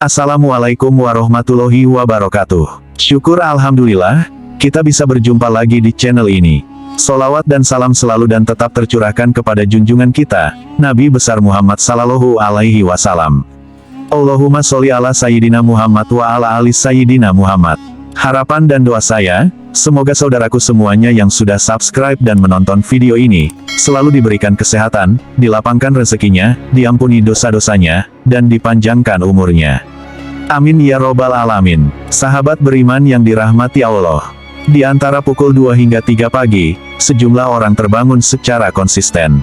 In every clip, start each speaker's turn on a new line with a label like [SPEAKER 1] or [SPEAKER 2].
[SPEAKER 1] Assalamualaikum warahmatullahi wabarakatuh. Syukur alhamdulillah, kita bisa berjumpa lagi di channel ini. Sholawat dan salam selalu dan tetap tercurahkan kepada junjungan kita, Nabi besar Muhammad sallallahu alaihi wasallam. Allahumma sholli ala Sayyidina Muhammad wa ala ali Sayyidina Muhammad. Harapan dan doa saya, semoga saudaraku semuanya yang sudah subscribe dan menonton video ini, selalu diberikan kesehatan, dilapangkan rezekinya, diampuni dosa-dosanya, dan dipanjangkan umurnya. Amin ya robbal alamin. Sahabat beriman yang dirahmati Allah. Di antara pukul 2 hingga 3 pagi, sejumlah orang terbangun secara konsisten.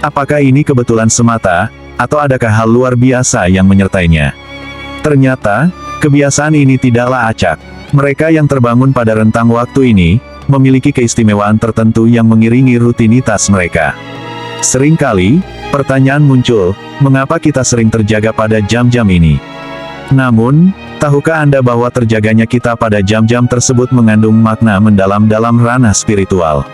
[SPEAKER 1] Apakah ini kebetulan semata, atau adakah hal luar biasa yang menyertainya? Ternyata, kebiasaan ini tidaklah acak. Mereka yang terbangun pada rentang waktu ini, memiliki keistimewaan tertentu yang mengiringi rutinitas mereka. Seringkali, pertanyaan muncul, mengapa kita sering terjaga pada jam-jam ini? Namun, tahukah Anda bahwa terjaganya kita pada jam-jam tersebut mengandung makna mendalam dalam ranah spiritual?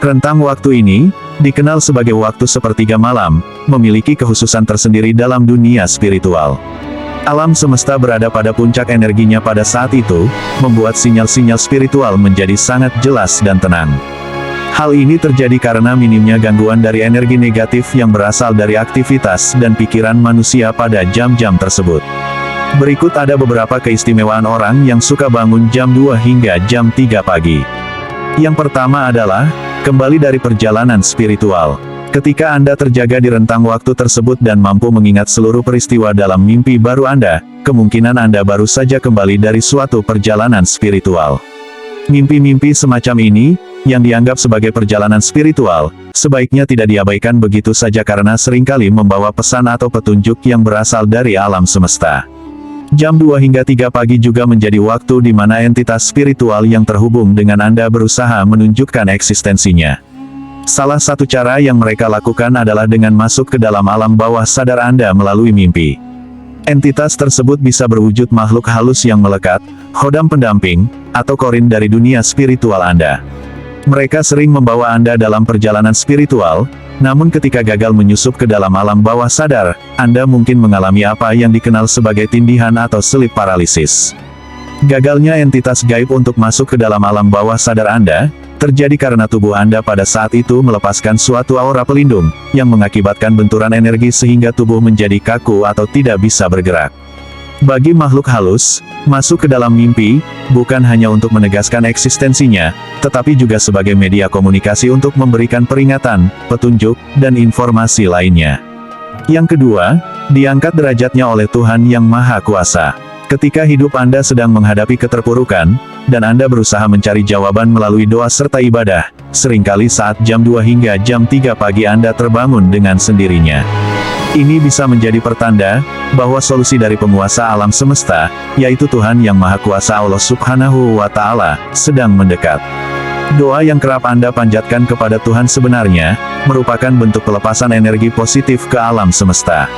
[SPEAKER 1] Rentang waktu ini, dikenal sebagai waktu sepertiga malam, memiliki kekhususan tersendiri dalam dunia spiritual. Alam semesta berada pada puncak energinya pada saat itu, membuat sinyal-sinyal spiritual menjadi sangat jelas dan tenang. Hal ini terjadi karena minimnya gangguan dari energi negatif yang berasal dari aktivitas dan pikiran manusia pada jam-jam tersebut. Berikut ada beberapa keistimewaan orang yang suka bangun jam 2 hingga jam 3 pagi. Yang pertama adalah, kembali dari perjalanan spiritual. Ketika Anda terjaga di rentang waktu tersebut dan mampu mengingat seluruh peristiwa dalam mimpi baru Anda, kemungkinan Anda baru saja kembali dari suatu perjalanan spiritual. Mimpi-mimpi semacam ini, yang dianggap sebagai perjalanan spiritual, sebaiknya tidak diabaikan begitu saja karena seringkali membawa pesan atau petunjuk yang berasal dari alam semesta. Jam 2 hingga 3 pagi juga menjadi waktu di mana entitas spiritual yang terhubung dengan Anda berusaha menunjukkan eksistensinya. Salah satu cara yang mereka lakukan adalah dengan masuk ke dalam alam bawah sadar Anda melalui mimpi. Entitas tersebut bisa berwujud makhluk halus yang melekat, khodam pendamping, atau korin dari dunia spiritual Anda. Mereka sering membawa Anda dalam perjalanan spiritual, namun ketika gagal menyusup ke dalam alam bawah sadar, Anda mungkin mengalami apa yang dikenal sebagai tindihan atau sleep paralysis. Gagalnya entitas gaib untuk masuk ke dalam alam bawah sadar Anda, terjadi karena tubuh Anda pada saat itu melepaskan suatu aura pelindung, yang mengakibatkan benturan energi sehingga tubuh menjadi kaku atau tidak bisa bergerak. Bagi makhluk halus, masuk ke dalam mimpi, bukan hanya untuk menegaskan eksistensinya, tetapi juga sebagai media komunikasi untuk memberikan peringatan, petunjuk, dan informasi lainnya. Yang kedua, diangkat derajatnya oleh Tuhan Yang Maha Kuasa. Ketika hidup Anda sedang menghadapi keterpurukan, dan Anda berusaha mencari jawaban melalui doa serta ibadah, seringkali saat jam 2 hingga jam 3 pagi Anda terbangun dengan sendirinya. Ini bisa menjadi pertanda, bahwa solusi dari penguasa alam semesta, yaitu Tuhan Yang Maha Kuasa Allah Subhanahu wa Ta'ala, sedang mendekat. Doa yang kerap Anda panjatkan kepada Tuhan sebenarnya, merupakan bentuk pelepasan energi positif ke alam semesta.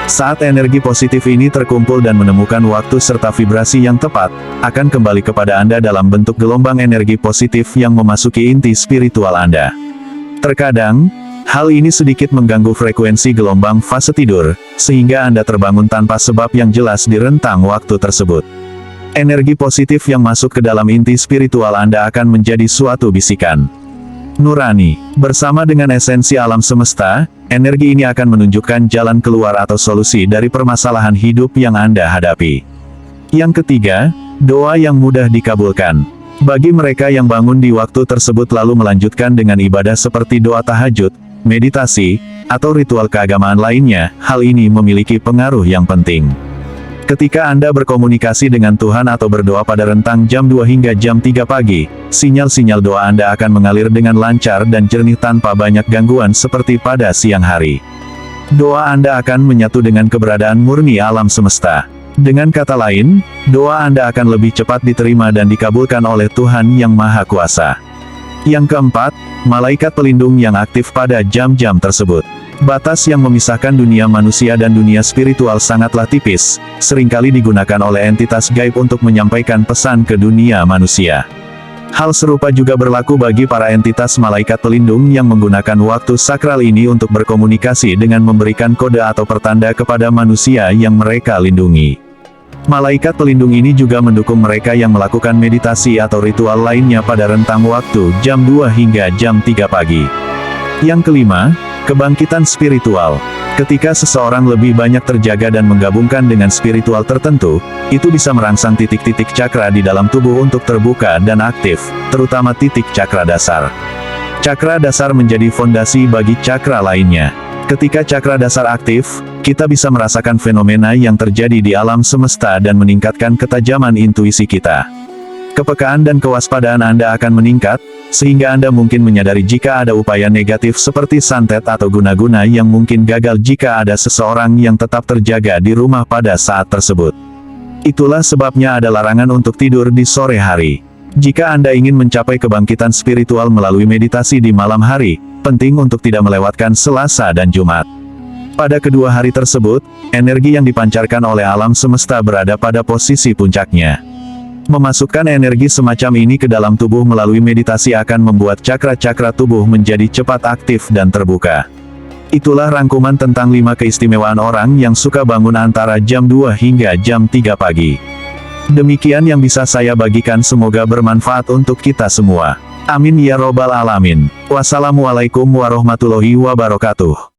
[SPEAKER 1] Saat energi positif ini terkumpul dan menemukan waktu serta vibrasi yang tepat, akan kembali kepada Anda dalam bentuk gelombang energi positif yang memasuki inti spiritual Anda. Terkadang, hal ini sedikit mengganggu frekuensi gelombang fase tidur, sehingga Anda terbangun tanpa sebab yang jelas di rentang waktu tersebut. Energi positif yang masuk ke dalam inti spiritual Anda akan menjadi suatu bisikan nurani. Bersama dengan esensi alam semesta, energi ini akan menunjukkan jalan keluar atau solusi dari permasalahan hidup yang Anda hadapi. Yang ketiga, doa yang mudah dikabulkan. Bagi mereka yang bangun di waktu tersebut lalu melanjutkan dengan ibadah seperti doa tahajud, meditasi, atau ritual keagamaan lainnya, hal ini memiliki pengaruh yang penting. Ketika Anda berkomunikasi dengan Tuhan atau berdoa pada rentang jam 2 hingga jam 3 pagi, sinyal-sinyal doa Anda akan mengalir dengan lancar dan jernih tanpa banyak gangguan seperti pada siang hari. Doa Anda akan menyatu dengan keberadaan murni alam semesta. Dengan kata lain, doa Anda akan lebih cepat diterima dan dikabulkan oleh Tuhan Yang Maha Kuasa. Yang keempat, malaikat pelindung yang aktif pada jam-jam tersebut. Batas yang memisahkan dunia manusia dan dunia spiritual sangatlah tipis, seringkali digunakan oleh entitas gaib untuk menyampaikan pesan ke dunia manusia. Hal serupa juga berlaku bagi para entitas malaikat pelindung yang menggunakan waktu sakral ini untuk berkomunikasi dengan memberikan kode atau pertanda kepada manusia yang mereka lindungi. Malaikat pelindung ini juga mendukung mereka yang melakukan meditasi atau ritual lainnya pada rentang waktu jam 2 hingga jam 3 pagi. Yang kelima, kebangkitan spiritual. Ketika seseorang lebih banyak terjaga dan menggabungkan dengan spiritual tertentu, itu bisa merangsang titik-titik cakra di dalam tubuh untuk terbuka dan aktif, terutama titik cakra dasar. Cakra dasar menjadi fondasi bagi cakra lainnya. Ketika cakra dasar aktif, kita bisa merasakan fenomena yang terjadi di alam semesta dan meningkatkan ketajaman intuisi kita. Kepekaan dan kewaspadaan Anda akan meningkat, sehingga Anda mungkin menyadari jika ada upaya negatif seperti santet atau guna-guna yang mungkin gagal jika ada seseorang yang tetap terjaga di rumah pada saat tersebut. Itulah sebabnya ada larangan untuk tidur di sore hari. Jika Anda ingin mencapai kebangkitan spiritual melalui meditasi di malam hari, penting untuk tidak melewatkan Selasa dan Jumat. Pada kedua hari tersebut, energi yang dipancarkan oleh alam semesta berada pada posisi puncaknya. Memasukkan energi semacam ini ke dalam tubuh melalui meditasi akan membuat cakra-cakra tubuh menjadi cepat aktif dan terbuka. Itulah rangkuman tentang 5 keistimewaan orang yang suka bangun antara jam 2 hingga jam 3 pagi. Demikian yang bisa saya bagikan, semoga bermanfaat untuk kita semua. Amin ya robbal alamin. Wassalamualaikum warahmatullahi wabarakatuh.